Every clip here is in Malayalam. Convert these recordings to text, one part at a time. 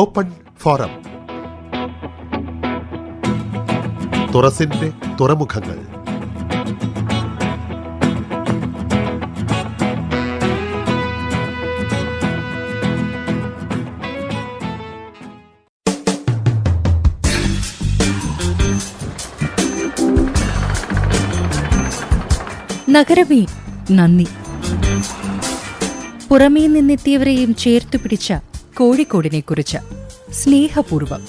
Open forum. തുറസിന്റെ തുറമുഖങ്ങൾ. നഗരമേ നന്ദി. പുറമേ നിന്നെത്തിയവരെയും ചേർത്തു പിടിച്ച കോഴിക്കോടിനെക്കുറിച്ച് സ്നേഹപൂർവം.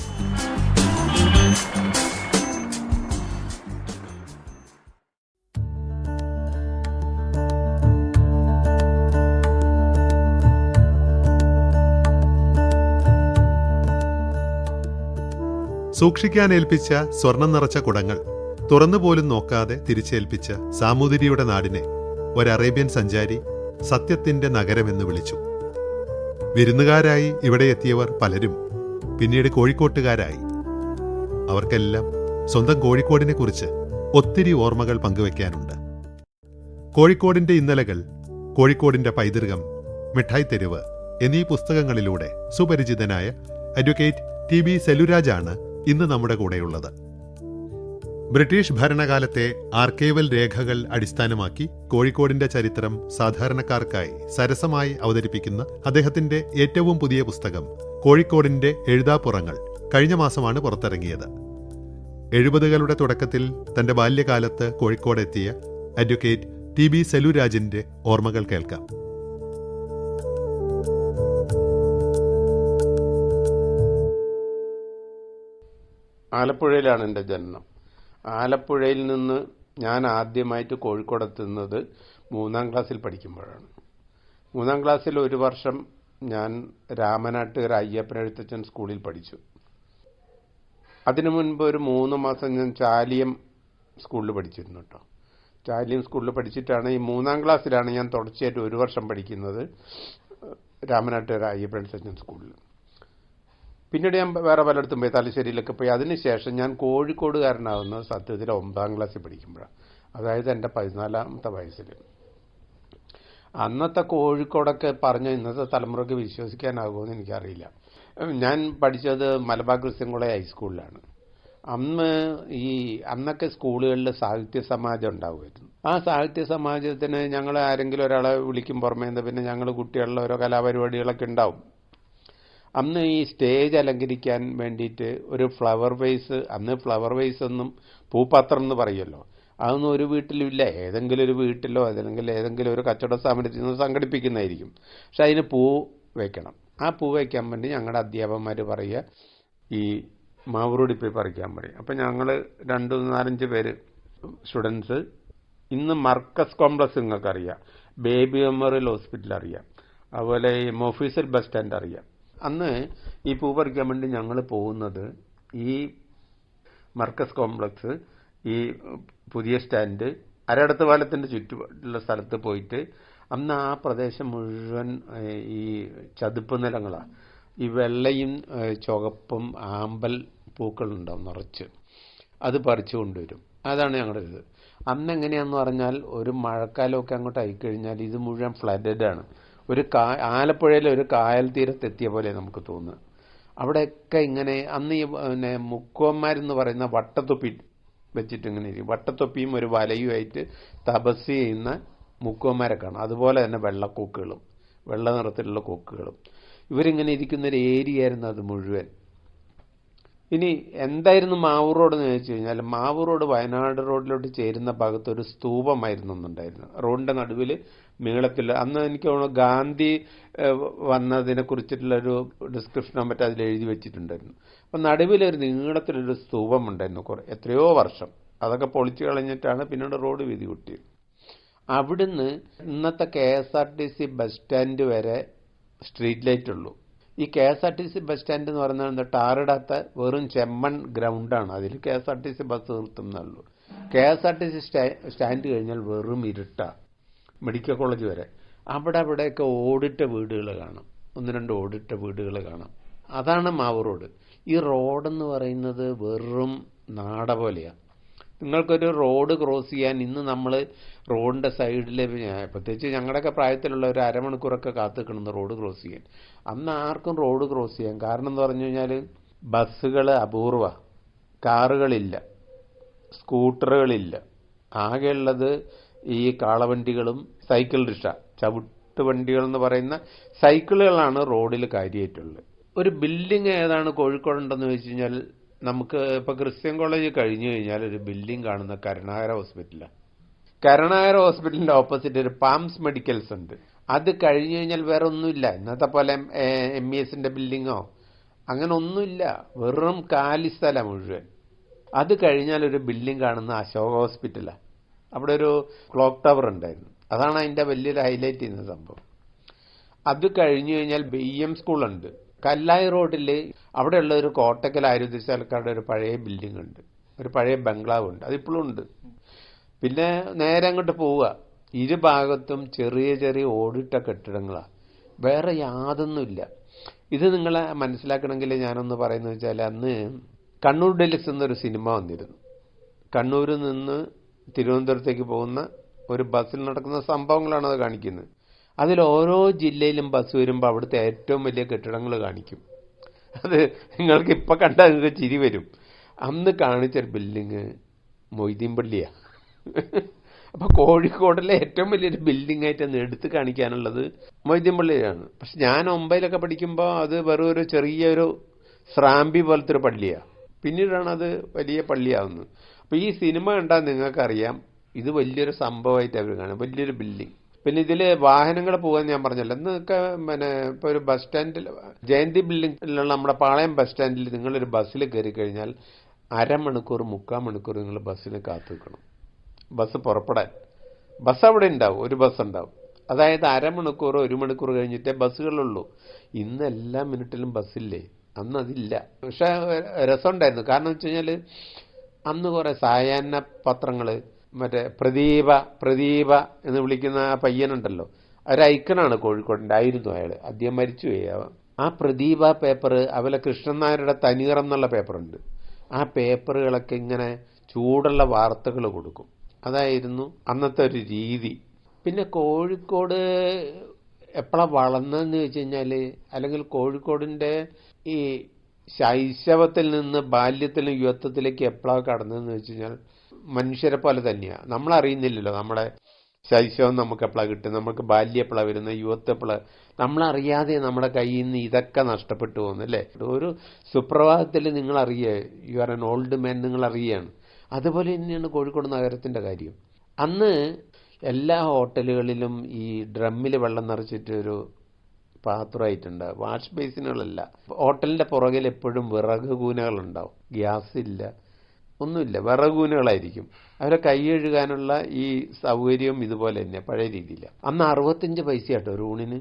സൂക്ഷിക്കാനേൽപ്പിച്ച സ്വർണം നിറച്ച കുടങ്ങൾ തുറന്നുപോലും നോക്കാതെ തിരിച്ചേൽപ്പിച്ച സാമൂതിരിയുടെ നാടിനെ ഒരറേബ്യൻ സഞ്ചാരി സത്യത്തിന്റെ നഗരമെന്ന് വിളിച്ചു. വിരുന്നുകാരായി ഇവിടെ എത്തിയവർ പലരും പിന്നീട് കോഴിക്കോട്ടുകാരായി. അവർക്കെല്ലാം സ്വന്തം കോഴിക്കോടിനെ കുറിച്ച് ഒത്തിരി ഓർമ്മകൾ പങ്കുവെക്കാനുണ്ട്. കോഴിക്കോടിന്റെ ഇന്നലകൾ, കോഴിക്കോടിന്റെ പൈതൃകം, മിഠായി തെരുവ് എന്നീ പുസ്തകങ്ങളിലൂടെ സുപരിചിതനായ അഡ്വക്കേറ്റ് TB സെലുരാജാണ് ഇന്ന് നമ്മുടെ കൂടെയുള്ളത്. ബ്രിട്ടീഷ് ഭരണകാലത്തെ ആർക്കൈവൽ രേഖകൾ അടിസ്ഥാനമാക്കി കോഴിക്കോടിന്റെ ചരിത്രം സാധാരണക്കാർക്കായി സരസമായി അവതരിപ്പിക്കുന്ന അദ്ദേഹത്തിന്റെ ഏറ്റവും പുതിയ പുസ്തകം കോഴിക്കോടിന്റെ എഴുതാപ്പുറങ്ങൾ കഴിഞ്ഞ മാസമാണ് പുറത്തിറങ്ങിയത്. 70കളുടെ തുടക്കത്തിൽ തന്റെ ബാല്യകാലത്ത് കോഴിക്കോടെത്തിയ അഡ്വക്കേറ്റ് TB സെലുരാജിന്റെ ഓർമ്മകൾ കേൾക്കാം. ആലപ്പുഴയിലാണ് എൻ്റെ ജനനം. ആലപ്പുഴയിൽ നിന്ന് ഞാൻ ആദ്യമായിട്ട് കോഴിക്കോടെത്തുന്നത് 3ാം ക്ലാസ്സിൽ പഠിക്കുമ്പോഴാണ്. 3ാം ക്ലാസ്സിൽ ഒരു വർഷം ഞാൻ രാമനാട്ടുകര അയ്യപ്പനെഴുത്തച്ഛൻ സ്കൂളിൽ പഠിച്ചു. അതിനു മുൻപ് ഒരു 3 മാസം ഞാൻ ചാലിയം സ്കൂളിൽ പഠിച്ചിരുന്നു കേട്ടോ. ചാലിയം സ്കൂളിൽ പഠിച്ചിട്ടാണ് ഈ 3ാം ക്ലാസ്സിലാണ് ഞാൻ തുടർച്ചയായിട്ട് ഒരു വർഷം പഠിക്കുന്നത് രാമനാട്ടുകര അയ്യപ്പനെഴുത്തച്ഛൻ സ്കൂളിൽ. പിന്നീട് ഞാൻ വേറെ പലയിടത്തും പോയി, തലശ്ശേരിയിലൊക്കെ പോയി. അതിനുശേഷം ഞാൻ കോഴിക്കോടുകാരനാവുന്നത് സത്യത്തിൽ 9ാം ക്ലാസ്സിൽ പഠിക്കുമ്പോഴാണ്, അതായത് എൻ്റെ 14ാമത്തെ വയസ്സിൽ. അന്നത്തെ കോഴിക്കോടൊക്കെ പറഞ്ഞ ഇന്നത്തെ തലമുറയ്ക്ക് വിശ്വസിക്കാനാകുമെന്ന് എനിക്കറിയില്ല. ഞാൻ പഠിച്ചത് മലബാർ ക്രിസ്ത്യൻ കോളേജ് ഹൈസ്കൂളിലാണ്. അന്നൊക്കെ സ്കൂളുകളിൽ സാഹിത്യ സമാജം ഉണ്ടാവുമായിരുന്നു. ആ സാഹിത്യ സമാജത്തിന് ഞങ്ങൾ ആരെങ്കിലും ഒരാളെ വിളിക്കും പുറമേ നിന്ന്. പിന്നെ ഞങ്ങൾ കുട്ടികളിൽ ഓരോ കലാപരിപാടികളൊക്കെ ഉണ്ടാവും. അന്ന് ഈ സ്റ്റേജ് അലങ്കരിക്കാൻ വേണ്ടിയിട്ട് ഒരു ഫ്ലവർ വേസ്, അന്ന് ഫ്ലവർ വേസ് ഒന്നും പൂപ്പാത്രം എന്ന് പറയുമല്ലോ, അതൊന്നും ഒരു വീട്ടിലും ഇല്ല. ഏതെങ്കിലും ഒരു വീട്ടിലോ അല്ലെങ്കിൽ ഏതെങ്കിലും ഒരു കച്ചവട സ്ഥാപനത്തിൽ നിന്ന് സംഘടിപ്പിക്കുന്നതായിരിക്കും. പക്ഷെ അതിന് പൂ വയ്ക്കണം. ആ പൂ വയ്ക്കാൻ വേണ്ടി ഞങ്ങളുടെ അധ്യാപകന്മാർ പറയുക, ഈ മാവൂരോടി പോയി പറിക്കാൻ പറയും. അപ്പം ഞങ്ങൾ 2-4-5 പേര് സ്റ്റുഡൻസ്, ഇന്ന് മർക്കസ് കോംപ്ലക്സ് നിങ്ങൾക്ക് അറിയാം, ബേബി മെമ്മോറിയൽ ഹോസ്പിറ്റൽ അറിയാം, അതുപോലെ ഈ മൊഫീസൽ ബസ് സ്റ്റാൻഡ് അറിയാം. അന്ന് ഈ പൂ പറിക്കാൻ വേണ്ടി ഞങ്ങൾ പോകുന്നത് ഈ മർക്കസ് കോംപ്ലക്സ്, ഈ പുതിയ സ്റ്റാൻഡ്, അരടത്ത് പാലത്തിൻ്റെ ചുറ്റുമുള്ള സ്ഥലത്ത് പോയിട്ട്, അന്ന് ആ പ്രദേശം മുഴുവൻ ഈ ചതുപ്പ് നിലങ്ങളാണ്. ഈ വെള്ളയും ചുവപ്പും ആമ്പൽ പൂക്കളുണ്ടാവും നിറച്ച്. അത് പറിച്ചു കൊണ്ടുവരും. അതാണ് ഞങ്ങളുടെ ഇത്. അന്ന് എങ്ങനെയാണെന്ന് പറഞ്ഞാൽ, ഒരു മഴക്കാലമൊക്കെ അങ്ങോട്ട് ആയിക്കഴിഞ്ഞാൽ ഇത് മുഴുവൻ ഫ്ലഡഡ് ആണ്. ആലപ്പുഴയിലെ ഒരു കായൽ തീരത്തെത്തിയ പോലെ നമുക്ക് തോന്നുക. അവിടെയൊക്കെ ഇങ്ങനെ അന്ന് ഈ മുക്കോന്മാരെന്ന് പറയുന്ന വട്ടത്തൊപ്പി വെച്ചിട്ട് ഇങ്ങനെ ഇരിക്കും. വട്ടത്തൊപ്പിയും ഒരു വലയുമായിട്ട് തപസ് ചെയ്യുന്ന മുക്കോന്മാരെ കാണാം. അതുപോലെ തന്നെ വെള്ളക്കൊക്കുകളും, വെള്ള നിറത്തിലുള്ള കൊക്കുകളും. ഇവരിങ്ങനെ ഇരിക്കുന്നൊരു ഏരിയ ആയിരുന്നു അത് മുഴുവൻ. ഇനി എന്തായിരുന്നു മാവൂർ റോഡ് എന്ന് ചോദിച്ചു കഴിഞ്ഞാൽ, മാവൂർ റോഡ് വയനാട് റോഡിലോട്ട് ചേരുന്ന ഭാഗത്ത് ഒരു സ്തൂപമായിരുന്നു എന്നുണ്ടായിരുന്നു. റോഡിൻ്റെ നടുവിൽ നീളത്തിൽ, അന്ന് എനിക്ക് തോന്നുന്നു ഗാന്ധി വന്നതിനെ കുറിച്ചിട്ടുള്ളൊരു ഡിസ്ക്രിപ്ഷനോ മറ്റോ അതിൽ എഴുതി വെച്ചിട്ടുണ്ടായിരുന്നു. അപ്പം നടുവിലൊരു നീളത്തിലൊരു സ്തൂപം ഉണ്ടായിരുന്നു എത്രയോ വർഷം. അതൊക്കെ പൊളിച്ചു കളഞ്ഞിട്ടാണ് പിന്നീട് റോഡ് വീതി കൂട്ടിയത്. അവിടുന്ന് ഇന്നത്തെ KSRTC ബസ് സ്റ്റാൻഡ് വരെ സ്ട്രീറ്റ് ലൈറ്റ് ഉള്ളൂ. ഈ KSRTC ബസ് സ്റ്റാൻഡ് എന്ന് പറയുന്നത് ടാറിടാത്ത വെറും ചെമ്മൺ ഗ്രൗണ്ടാണ്. അതിൽ KSRTC ബസ് നിർത്തുന്നുള്ളൂ. KSRTC സ്റ്റാൻഡ് കഴിഞ്ഞാൽ വെറും ഇരുട്ടാണ്. മെഡിക്കൽ കോളേജ് വരെ അവിടെയൊക്കെ ഓടിട്ട വീടുകൾ കാണാം, 1-2 ഓടിട്ട വീടുകൾ കാണാം. അതാണ് മാവൂർ റോഡ്. ഈ റോഡെന്ന് പറയുന്നത് വെറും നാട പോലെയാണ്. നിങ്ങൾക്കൊരു റോഡ് ക്രോസ് ചെയ്യാൻ ഇന്ന് നമ്മൾ റോഡിൻ്റെ സൈഡിൽ, പ്രത്യേകിച്ച് ഞങ്ങളുടെയൊക്കെ പ്രായത്തിലുള്ള ഒരു അരമണിക്കൂറൊക്കെ കാത്തു നിൽക്കണം റോഡ് ക്രോസ് ചെയ്യാൻ. അന്ന് ആർക്കും റോഡ് ക്രോസ് ചെയ്യാൻ, കാരണം എന്ന് പറഞ്ഞു കഴിഞ്ഞാൽ ബസ്സുകൾ അപൂർവ, കാറുകളില്ല, സ്കൂട്ടറുകളില്ല, ആകെയുള്ളത് ഈ കാളവണ്ടികളും സൈക്കിൾ റിക്ഷ, ചവിട്ടുവണ്ടികൾ എന്ന് പറയുന്ന സൈക്കിളുകളാണ് റോഡിൽ കാര്യമായിട്ടുള്ളത്. ഒരു ബിൽഡിംഗ് ഏതാണ് കോഴിക്കോടുണ്ടെന്ന് വെച്ച് കഴിഞ്ഞാൽ, നമുക്ക് ഇപ്പോൾ ക്രിസ്ത്യൻ കോളേജ് കഴിഞ്ഞു കഴിഞ്ഞാൽ ഒരു ബിൽഡിംഗ് കാണുന്ന കരുണാകര ഹോസ്പിറ്റലാണ്. കരുണാകര ഹോസ്പിറ്റലിൻ്റെ ഓപ്പോസിറ്റ് ഒരു പാംസ് മെഡിക്കൽസ് ഉണ്ട്. അത് കഴിഞ്ഞു കഴിഞ്ഞാൽ വേറെ ഒന്നുമില്ല. ഇന്നത്തെ പോലെ MESന്റെ ബിൽഡിങ്ങോ അങ്ങനെ ഒന്നുമില്ല, വെറും കാലി സ്ഥലം മുഴുവൻ. അത് കഴിഞ്ഞാൽ ഒരു ബിൽഡിംഗ് കാണുന്ന അശോക ഹോസ്പിറ്റലാണ്. അവിടെ ഒരു ക്ലോക്ക് ടവർ ഉണ്ടായിരുന്നു, അതാണ് അതിൻ്റെ വലിയൊരു ഹൈലൈറ്റ് ചെയ്യുന്ന സംഭവം. അത് കഴിഞ്ഞു കഴിഞ്ഞാൽ BM സ്കൂളുണ്ട്. കല്ലായി റോഡിൽ അവിടെയുള്ള ഒരു കോട്ടക്കൽ ആയുർവേദശാലക്കാരുടെ ഒരു പഴയ ബിൽഡിംഗ് ഉണ്ട്, ഒരു പഴയ ബംഗ്ലാവ് ഉണ്ട്, അതിപ്പോഴും ഉണ്ട്. പിന്നെ നേരെ അങ്ങോട്ട് പോവുക, ഇരുഭാഗത്തും ചെറിയ ചെറിയ ഓടിട്ട കെട്ടിടങ്ങളാണ്, വേറെ യാതൊന്നുമില്ല. ഇത് നിങ്ങളെ മനസ്സിലാക്കണമെങ്കിൽ ഞാനൊന്ന് പറയുന്നത് വെച്ചാൽ, അന്ന് കണ്ണൂർ ഡെലിക്സ് എന്നൊരു സിനിമ വന്നിരുന്നു. കണ്ണൂരിൽ നിന്ന് തിരുവനന്തപുരത്തേക്ക് പോകുന്ന ഒരു ബസ്സിൽ നടക്കുന്ന സംഭവങ്ങളാണ് അത് കാണിക്കുന്നത്. അതിൽ ഓരോ ജില്ലയിലും ബസ് വരുമ്പോൾ അവിടുത്തെ ഏറ്റവും വലിയ കെട്ടിടങ്ങൾ കാണിക്കും. അത് നിങ്ങൾക്ക് ഇപ്പം കണ്ടാൽ നിങ്ങൾക്ക് ചിരി വരും. അന്ന് കാണിച്ചൊരു ബിൽഡിങ് മൊയ്തീൻ പള്ളിയാണ്. അപ്പോൾ കോഴിക്കോടിലെ ഏറ്റവും വലിയൊരു ബിൽഡിംഗ് ആയിട്ട് അന്ന് എടുത്ത് കാണിക്കാനുള്ളത് മൊയ്തീൻ പള്ളിയാണ്. പക്ഷെ ഞാൻ 9ലൊക്കെ പഠിക്കുമ്പോൾ അത് വെറും ഒരു ചെറിയൊരു സ്രാമ്പി പോലത്തെ ഒരു പള്ളിയാണ്. പിന്നീടാണ് അത് വലിയ പള്ളിയാവുന്നത്. അപ്പോൾ ഈ സിനിമ കണ്ടാൽ നിങ്ങൾക്കറിയാം ഇത് വലിയൊരു സംഭവമായിട്ട് അവർ കാണും, വലിയൊരു ബിൽഡിംഗ്. പിന്നെ ഇതിൽ വാഹനങ്ങൾ പോകാൻ ഞാൻ പറഞ്ഞല്ലോ, എന്നൊക്കെ പിന്നെ ഇപ്പോൾ ഒരു ബസ് സ്റ്റാൻഡിൽ, ജയന്തി ബിൽഡിങ്ങിലുള്ള നമ്മുടെ പാളയം ബസ് സ്റ്റാൻഡിൽ നിങ്ങളൊരു ബസ്സിൽ കയറി കഴിഞ്ഞാൽ 1/2 മണിക്കൂർ 3/4 മണിക്കൂർ നിങ്ങൾ ബസ്സിന് കാത്തു നിൽക്കണം, ബസ് പുറപ്പെടാൻ. ബസ് അവിടെ ഉണ്ടാവും, ഒരു ബസ് ഉണ്ടാവും. അതായത് 1/2 മണിക്കൂറോ 1 മണിക്കൂർ കഴിഞ്ഞിട്ടേ ബസ്സുകളുള്ളൂ. ഇന്ന് എല്ലാ മിനിറ്റിലും ബസ്സില്ലേ, അന്ന് അതില്ല. പക്ഷെ രസമുണ്ടായിരുന്നു. കാരണം വെച്ച് കഴിഞ്ഞാൽ അന്ന് കുറേ സായാഹ്ന പത്രങ്ങൾ, മറ്റേ പ്രദീപ എന്ന് വിളിക്കുന്ന ആ പയ്യനുണ്ടല്ലോ, ഒരു ഐക്കണാണ് കോഴിക്കോടിൻ്റെ, ആയിരുന്നു അയാൾ, അദ്ദേഹം മരിച്ചുപോയി. ആ പ്രദീപ പേപ്പർ, അതുപോലെ കൃഷ്ണൻ നായരുടെ തനിനിറം എന്നുള്ള പേപ്പറുണ്ട്. ആ പേപ്പറുകളൊക്കെ ഇങ്ങനെ ചൂടുള്ള വാർത്തകൾ കൊടുക്കും. അതായിരുന്നു അന്നത്തെ ഒരു രീതി. പിന്നെ കോഴിക്കോട് എപ്പോഴാണ് വളർന്നതെന്ന് വെച്ച് കഴിഞ്ഞാൽ, അല്ലെങ്കിൽ കോഴിക്കോടിൻ്റെ ഈ ശൈശവത്തിൽ നിന്ന് ബാല്യത്തിലും യുവത്വത്തിലേക്ക് എപ്പോഴാണ് കടന്നതെന്ന് വെച്ച് കഴിഞ്ഞാൽ, മനുഷ്യരെ പോലെ തന്നെയാണ്. നമ്മളറിയുന്നില്ലല്ലോ നമ്മുടെ ശൈശവം നമുക്ക് എപ്പോഴാണ് കിട്ടുന്നത്, നമുക്ക് ബാല്യം എപ്പോഴാണ് വരുന്നത്, യുവത്വം എപ്പോഴാണ്, നമ്മളറിയാതെ നമ്മുടെ കയ്യിൽ നിന്ന് ഇതൊക്കെ നഷ്ടപ്പെട്ടു പോകുന്നു അല്ലേ. ഒരു സുപ്രഭാതത്തിൽ നിങ്ങൾ അറിയുക, you are N old man, നിങ്ങൾ അറിയുകയാണ്. അതുപോലെ തന്നെയാണ് കോഴിക്കോട് നഗരത്തിൻ്റെ കാര്യം. അന്ന് എല്ലാ ഹോട്ടലുകളിലും ഈ ഡ്രമ്മിൽ വെള്ളം നിറച്ചിട്ട് ഒരു പാത്രമായിട്ടുണ്ട്, വാഷ് ബേസിനുകളല്ല. ഹോട്ടലിൻ്റെ പുറകിൽ എപ്പോഴും വിറക് കൂനകളുണ്ടാവും, ഗ്യാസ് ഇല്ല, ഒന്നുമില്ല, വിറകൂനുകളായിരിക്കും. അവരെ കൈ കഴുകാനുള്ള ഈ സൗകര്യവും ഇതുപോലെ തന്നെ പഴയ രീതിയില്ല. അന്ന് 65 പൈസ കേട്ടോ ഒരു ഊണിന്.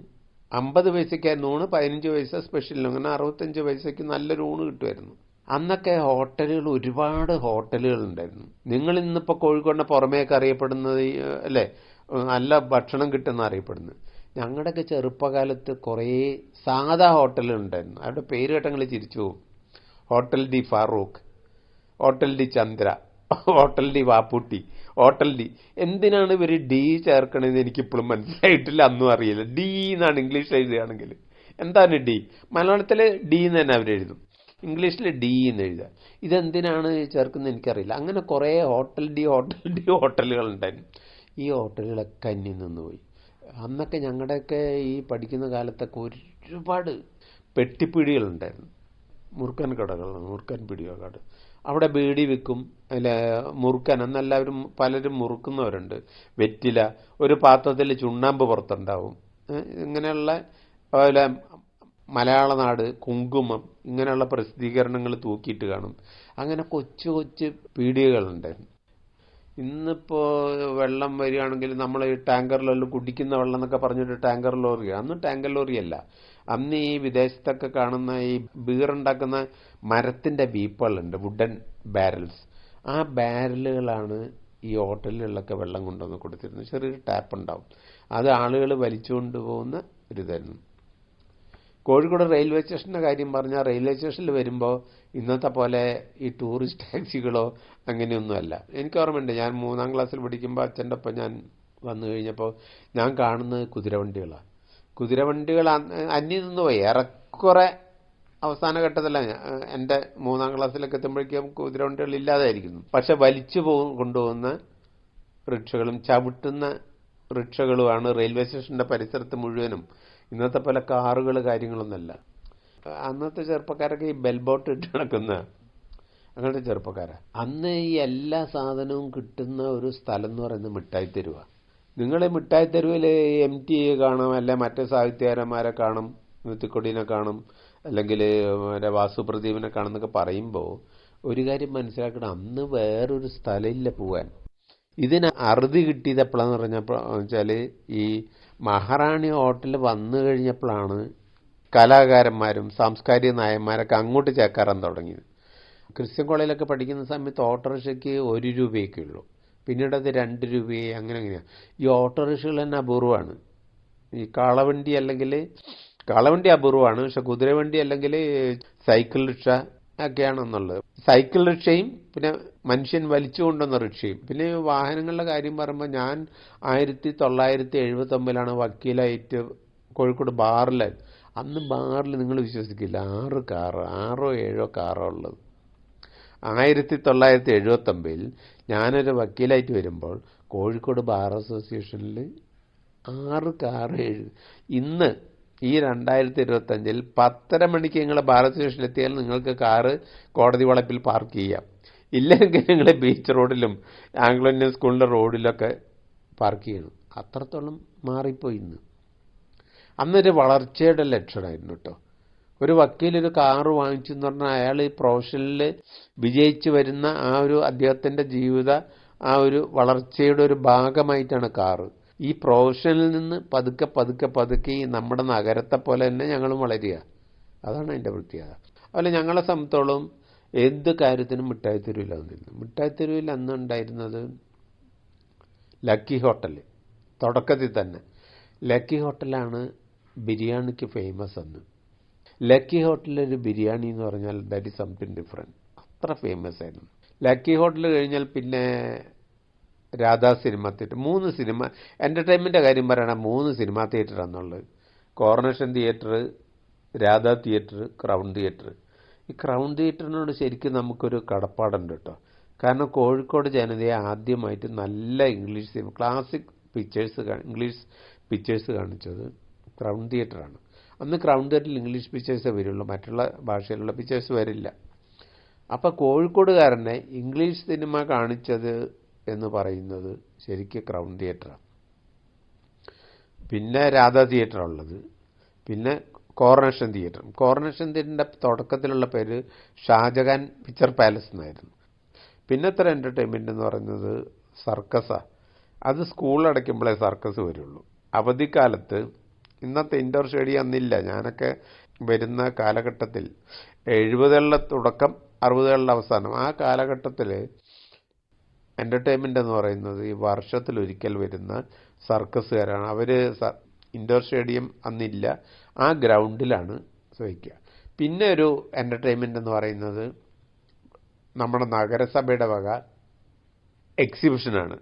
50 പൈസയ്ക്കായിരുന്നു ഊണ്, 15 പൈസ സ്പെഷ്യലിന്, അങ്ങനെ 65 പൈസയ്ക്ക് നല്ലൊരു ഊണ് കിട്ടുമായിരുന്നു. അന്നൊക്കെ ഹോട്ടലുകൾ, ഒരുപാട് ഹോട്ടലുകൾ ഉണ്ടായിരുന്നു. നിങ്ങൾ ഇന്നിപ്പോൾ കോഴിക്കോടിൻ്റെ പുറമേയൊക്കെ അറിയപ്പെടുന്നത് അല്ലേ, നല്ല ഭക്ഷണം കിട്ടുന്ന അറിയപ്പെടുന്നത്. ഞങ്ങളുടെയൊക്കെ ചെറുപ്പകാലത്ത് കുറേ സാധാ ഹോട്ടലുകൾ ഉണ്ടായിരുന്നു. അവരുടെ പേര് കേട്ടങ്ങൾ ചിരിച്ചു പോകും. Hotel de Farooq, hotel de Chandra, hotel de Vappootty, hotel de. എന്തിനാണ് ഇവർ ഡി ചേർക്കണമെന്ന് എനിക്കിപ്പോഴും മനസ്സിലായിട്ടില്ല, അന്നും അറിയില്ല. ഡി എന്നാണ് ഇംഗ്ലീഷ് എഴുതുകയാണെങ്കിൽ. എന്താണ് ഡി? മലയാളത്തിൽ ഡി എന്ന് തന്നെ അവരെഴുതും, ഇംഗ്ലീഷിൽ ഡി എന്ന് എഴുതുക. ഇതെന്തിനാണ് ചേർക്കുന്നത് എനിക്കറിയില്ല. അങ്ങനെ കുറേ ഹോട്ടൽ ഡി ഹോട്ടലുകളുണ്ടായിരുന്നു. ഈ ഹോട്ടലുകളൊക്കെ അന്യം നിന്നുപോയി. അന്നൊക്കെ ഞങ്ങളുടെയൊക്കെ ഈ പഠിക്കുന്ന കാലത്തൊക്കെ ഒരുപാട് പെട്ടിപ്പിടികളുണ്ടായിരുന്നു, മുറുക്കൻ കടകൾ, മുറുക്കൻ പിടികട. അവിടെ ബീഡി വിൽക്കും, അല്ല മുറുക്കൻ, അന്നെല്ലാവരും പലരും മുറുക്കുന്നവരുണ്ട്. വെറ്റില, ഒരു പാത്രത്തിൽ ചുണ്ണാമ്പ് പുറത്തുണ്ടാവും, ഇങ്ങനെയുള്ള അതുപോലെ മലയാള നാട്, കുങ്കുമം, ഇങ്ങനെയുള്ള പ്രസിദ്ധീകരണങ്ങൾ തൂക്കിയിട്ട് കാണും. അങ്ങനെ കൊച്ചു കൊച്ചു പീടികകളുണ്ടായിരുന്നു. ഇന്നിപ്പോൾ വെള്ളം വരികയാണെങ്കിൽ നമ്മൾ ഈ ടാങ്കറിലെല്ലാം കുടിക്കുന്ന വെള്ളം എന്നൊക്കെ പറഞ്ഞിട്ട് ടാങ്കർ ലോറിയാണ്. അന്ന് ടാങ്കർ ലോറിയല്ല, അന്ന് ഈ വിദേശത്തൊക്കെ കാണുന്ന ഈ ബീറുണ്ടാക്കുന്ന മരത്തിൻ്റെ ബീപ്പുകളുണ്ട്, വുഡൻ ബാരൽസ്. ആ ബാരലുകളാണ് ഈ ഹോട്ടലുകളിലൊക്കെ വെള്ളം കൊണ്ടുവന്ന് കൊടുത്തിരുന്നത്. ചെറിയൊരു ടാപ്പ് ഉണ്ടാവും, അത് ആളുകൾ വലിച്ചുകൊണ്ട് പോകുന്ന ഒരിതായിരുന്നു. കോഴിക്കോട് റെയിൽവേ സ്റ്റേഷൻ്റെ കാര്യം പറഞ്ഞാൽ റെയിൽവേ സ്റ്റേഷനിൽ വരുമ്പോൾ ഇന്നത്തെ പോലെ ഈ ടൂറിസ്റ്റ് ടാക്സികളോ അങ്ങനെയൊന്നുമല്ല. എനിക്ക് ഓർമ്മയുണ്ട്, ഞാൻ 3ാം ക്ലാസ്സിൽ പഠിക്കുമ്പോൾ അച്ഛൻ്റെ ഒപ്പം ഞാൻ വന്നു കഴിഞ്ഞപ്പോൾ ഞാൻ കാണുന്നത് കുതിരവണ്ടികളാണ്. കുതിരവണ്ടികൾ അന്യം നിന്ന് പോയി. ഏറെക്കുറെ അവസാന ഘട്ടത്തിലാണ് എൻ്റെ 3ാം ക്ലാസ്സിലൊക്കെ എത്തുമ്പോഴേക്കും കുതിരവണ്ടികൾ ഇല്ലാതായിരിക്കുന്നു. പക്ഷെ വലിച്ചു കൊണ്ടുപോകുന്ന റിക്ഷകളും ചവിട്ടുന്ന റിക്ഷകളുമാണ് റെയിൽവേ സ്റ്റേഷൻ്റെ പരിസരത്ത് മുഴുവനും. ഇന്നത്തെ പോലെ കാറുകൾ കാര്യങ്ങളൊന്നുമല്ല. അന്നത്തെ ചെറുപ്പക്കാരൊക്കെ ഈ ബെൽബോട്ട് ഇട്ട് നടക്കുന്ന അങ്ങനത്തെ ചെറുപ്പക്കാരാണ്. അന്ന് ഈ എല്ലാ സാധനവും കിട്ടുന്ന ഒരു സ്ഥലം എന്ന് പറയുന്നത് മിഠായി തെരുവാണ്. നിങ്ങൾ മിഠായി തെരുവിൽ MT കാണും, അല്ലെ മറ്റു സാഹിത്യകാരന്മാരെ കാണും, മുത്തുക്കൊടിനെ കാണും, അല്ലെങ്കിൽ വാസുപ്രദീപിനെ കാണും എന്നൊക്കെ പറയുമ്പോൾ ഒരു കാര്യം മനസ്സിലാക്കണം, അന്ന് വേറൊരു സ്ഥലമില്ല പോകാൻ. ഇതിന് അറുതി കിട്ടിയത് എപ്പോഴാന്ന് പറഞ്ഞപ്പോൾ വെച്ചാൽ ഈ മഹാറാണി ഹോട്ടലിൽ വന്നു കഴിഞ്ഞപ്പോഴാണ് കലാകാരന്മാരും സാംസ്കാരിക നായന്മാരൊക്കെ അങ്ങോട്ട് ചേക്കാറാൻ തുടങ്ങിയത്. ക്രിസ്ത്യൻ കോളേജിലൊക്കെ പഠിക്കുന്ന സമയത്ത് ഓട്ടോറിക്ഷയ്ക്ക് 1 രൂപയൊക്കെ ഉള്ളൂ. പിന്നീട് അത് 2 രൂപയെ അങ്ങനെയാണ്. ഈ ഓട്ടോറിക്ഷകൾ തന്നെ അപൂർവമാണ്. ഈ കാളവണ്ടി അല്ലെങ്കിൽ കാളവണ്ടി അപൂർവമാണ്, പക്ഷെ കുതിരവണ്ടി അല്ലെങ്കിൽ സൈക്കിൾ റിക്ഷ ഒക്കെയാണെന്നുള്ളത്. സൈക്കിൾ റിക്ഷയും പിന്നെ മനുഷ്യൻ വലിച്ചു കൊണ്ടുവന്ന റിക്ഷയും. പിന്നെ വാഹനങ്ങളുടെ കാര്യം പറയുമ്പോൾ ഞാൻ 1979 വക്കീലായിട്ട് കോഴിക്കോട് ബാറിൽ. അന്ന് ബാറിൽ നിങ്ങൾ വിശ്വസിക്കില്ല 6 കാറ് 6 or 7 കാറോ ഉള്ളത്. 1979 ഞാനൊരു വക്കീലായിട്ട് വരുമ്പോൾ കോഴിക്കോട് ബാർ അസോസിയേഷനിൽ 6 കാറ്. ഇന്ന് ഈ 2025 10:30 മണിക്ക് നിങ്ങൾ ബാർ അസോസിയേഷനിൽ എത്തിയാൽ നിങ്ങൾക്ക് കാറ് കോടതി വളപ്പിൽ പാർക്ക് ചെയ്യാം. ഇല്ലെങ്കിൽ നിങ്ങൾ ബീച്ച് റോഡിലും ആംഗ്ലോ ഇന്ത്യൻ സ്കൂളിൻ്റെ റോഡിലൊക്കെ പാർക്ക് ചെയ്യണം. അത്രത്തോളം മാറിപ്പോയി ഇന്ന്. അന്നൊരു വളർച്ചയുടെ ലക്ഷണമായിരുന്നു കേട്ടോ. ഒരു വക്കീലൊരു കാറ് വാങ്ങിച്ചു എന്ന് പറഞ്ഞാൽ അയാൾ ഈ പ്രൊഫഷനിൽ വിജയിച്ചു വരുന്ന ആ ഒരു അദ്ദേഹത്തിൻ്റെ ജീവിത ആ ഒരു വളർച്ചയുടെ ഒരു ഭാഗമായിട്ടാണ് കാറ്. ഈ പ്രൊഫഷനിൽ നിന്ന് പതുക്കെ പതുക്കെ പതുക്കെ ഈ നമ്മുടെ നഗരത്തെ പോലെ തന്നെ ഞങ്ങളും വളരുക. അതാണ് അതിൻ്റെ പ്രത്യേകത. അതുപോലെ ഞങ്ങളെ സംബന്ധിച്ചോളം എന്ത് കാര്യത്തിനും മിഠായി തെരുവിൽ വന്നിരുന്നു. മിഠായി തെരുവിൽ അന്നുണ്ടായിരുന്നത് ലക്കി ഹോട്ടൽ. തുടക്കത്തിൽ തന്നെ ലക്കി ഹോട്ടലാണ് ബിരിയാണിക്ക് ഫേമസ്. അന്ന് ലക്കി ഹോട്ടലിലൊരു ബിരിയാണി എന്ന് പറഞ്ഞാൽ ദാറ്റ് ഈസ് സംതിങ് ഡിഫറെൻറ്റ്. അത്ര ഫേമസ് ആയിരുന്നു. ലക്കി ഹോട്ടൽ കഴിഞ്ഞാൽ പിന്നെ Radha cinema theatre. 3 cinema entertainment കാര്യം പറയണം, 3 സിനിമാ തിയേറ്ററാണെന്നുള്ളത്. Coronation theatre, Radha theatre, crown theatre. ഈ ക്രൗൺ തിയേറ്ററിനോട് ശരിക്കും നമുക്കൊരു കടപ്പാടുണ്ട് കേട്ടോ. കാരണം കോഴിക്കോട് ജനതയെ ആദ്യമായിട്ട് നല്ല English cinema classic English pictures കാണിച്ചത് ക്രൗൺ തിയേറ്ററാണ്. അന്ന് ക്രൗൺ തിയേറ്ററിൽ ഇംഗ്ലീഷ് പിക്ചേഴ്സേ വരുള്ളൂ, മറ്റുള്ള ഭാഷയിലുള്ള പിക്ചേഴ്സ് വരില്ല. അപ്പോൾ കോഴിക്കോടുകാരനെ ഇംഗ്ലീഷ് സിനിമ കാണിച്ചത് എന്ന് പറയുന്നത് ശരിക്കും ക്രൗൺ തിയേറ്ററാണ്. പിന്നെ രാധാ തിയേറ്ററുള്ളത്, പിന്നെ കോർണേഷൻ തിയേറ്റർ. കോർണേഷൻ തിയേറ്ററിൻ്റെ തുടക്കത്തിലുള്ള പേര് ഷാജഹാൻ പിക്ചർ പാലസ് എന്നായിരുന്നു. പിന്നത്തെ എൻ്റർടൈൻമെൻ്റ് എന്ന് പറയുന്നത് സർക്കസാണ്. അത് സ്കൂൾ അടയ്ക്കുമ്പോഴേ സർക്കസ് വരുള്ളൂ. അവധിക്കാലത്ത് ഇന്നത്തെ ഇൻഡോർ സ്റ്റേഡിയം അന്നില്ല. ഞാനൊക്കെ വരുന്ന കാലഘട്ടത്തിൽ 70കളുടെ തുടക്കം 60കളുടെ അവസാനം ആ കാലഘട്ടത്തിൽ എൻ്റർടൈൻമെൻ്റ് എന്ന് പറയുന്നത് ഈ വർഷത്തിലൊരിക്കൽ വരുന്ന സർക്കസുകാരാണ്. അവർ ഇൻഡോർ സ്റ്റേഡിയം അന്നില്ല, ആ ഗ്രൗണ്ടിലാണ് വയ്ക്കുക. പിന്നെ ഒരു എൻ്റർടൈൻമെൻ്റ് എന്ന് പറയുന്നത് നമ്മുടെ നഗരസഭയുടെ വക എക്സിബിഷനാണ്.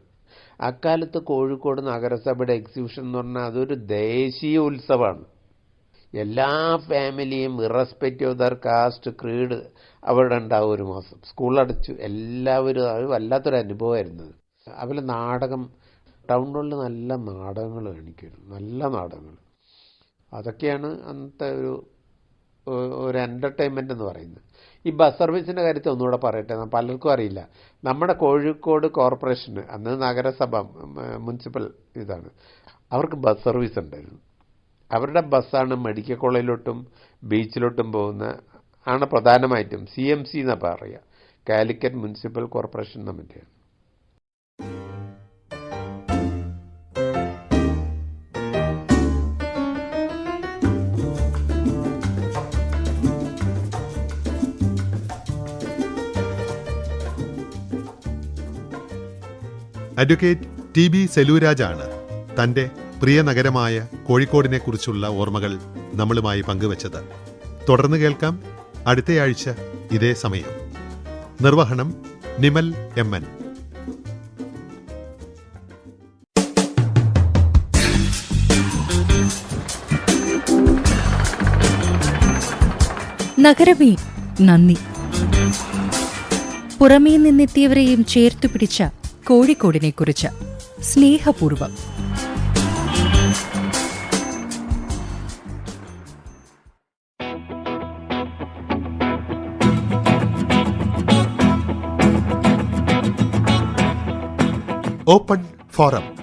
അക്കാലത്ത് കോഴിക്കോട് നഗരസഭയുടെ എക്സിബിഷൻ എന്ന് പറഞ്ഞാൽ അതൊരു ദേശീയ ഉത്സവമാണ്. എല്ലാ ഫാമിലിയും irrespective of there caste creed അവിടെ ഉണ്ടാവും. ഒരു മാസം സ്കൂളടച്ചു എല്ലാവരും. അത് വല്ലാത്തൊരു അനുഭവമായിരുന്നു. അതുപോലെ നാടകം, ടൗണിൽ നല്ല നാടകങ്ങൾ കാണിക്കുമായിരുന്നു, നല്ല നാടകങ്ങൾ. അതൊക്കെയാണ് അന്നത്തെ ഒരു എൻ്റർടൈൻമെൻ്റ് എന്ന് പറയുന്നത്. ഈ ബസ് സർവീസിൻ്റെ കാര്യത്തിൽ ഒന്നുകൂടെ പറയട്ടെ, പലർക്കും അറിയില്ല. നമ്മുടെ കോഴിക്കോട് കോർപ്പറേഷന് അന്ന് നഗരസഭ മുനിസിപ്പൽ ഇതാണ്, അവർക്ക് ബസ് സർവീസ് ഉണ്ടായിരുന്നു. അവരുടെ ബസ്സാണ് മെഡിക്കൽ കോളേജിലോട്ടും ബീച്ചിലോട്ടും പോകുന്ന ആണ് പ്രധാനമായിട്ടും. CMC എന്നാണ് പറയുക, കാലിക്കറ്റ് മുനിസിപ്പൽ കോർപ്പറേഷൻ എന്ന മറ്റാണ്. അഡ്വക്കേറ്റ് TB സെലൂരാജാണ് തൻ്റെ പ്രിയ നഗരമായ കോഴിക്കോടിനെക്കുറിച്ചുള്ള ഓർമ്മകൾ നമ്മളുമായി പങ്കുവച്ചത്. തുടർന്ന് കേൾക്കാം അടുത്തയാഴ്ച ഇതേ സമയം. നിർവഹണം നിമൽ എം.എൻ. നഗരമേ നന്ദി. പുറമേ നിന്നെത്തിയവരെയും ചേർത്തു പിടിച്ച കോഴിക്കോടിനെക്കുറിച്ച് സ്നേഹപൂർവം. Open forum.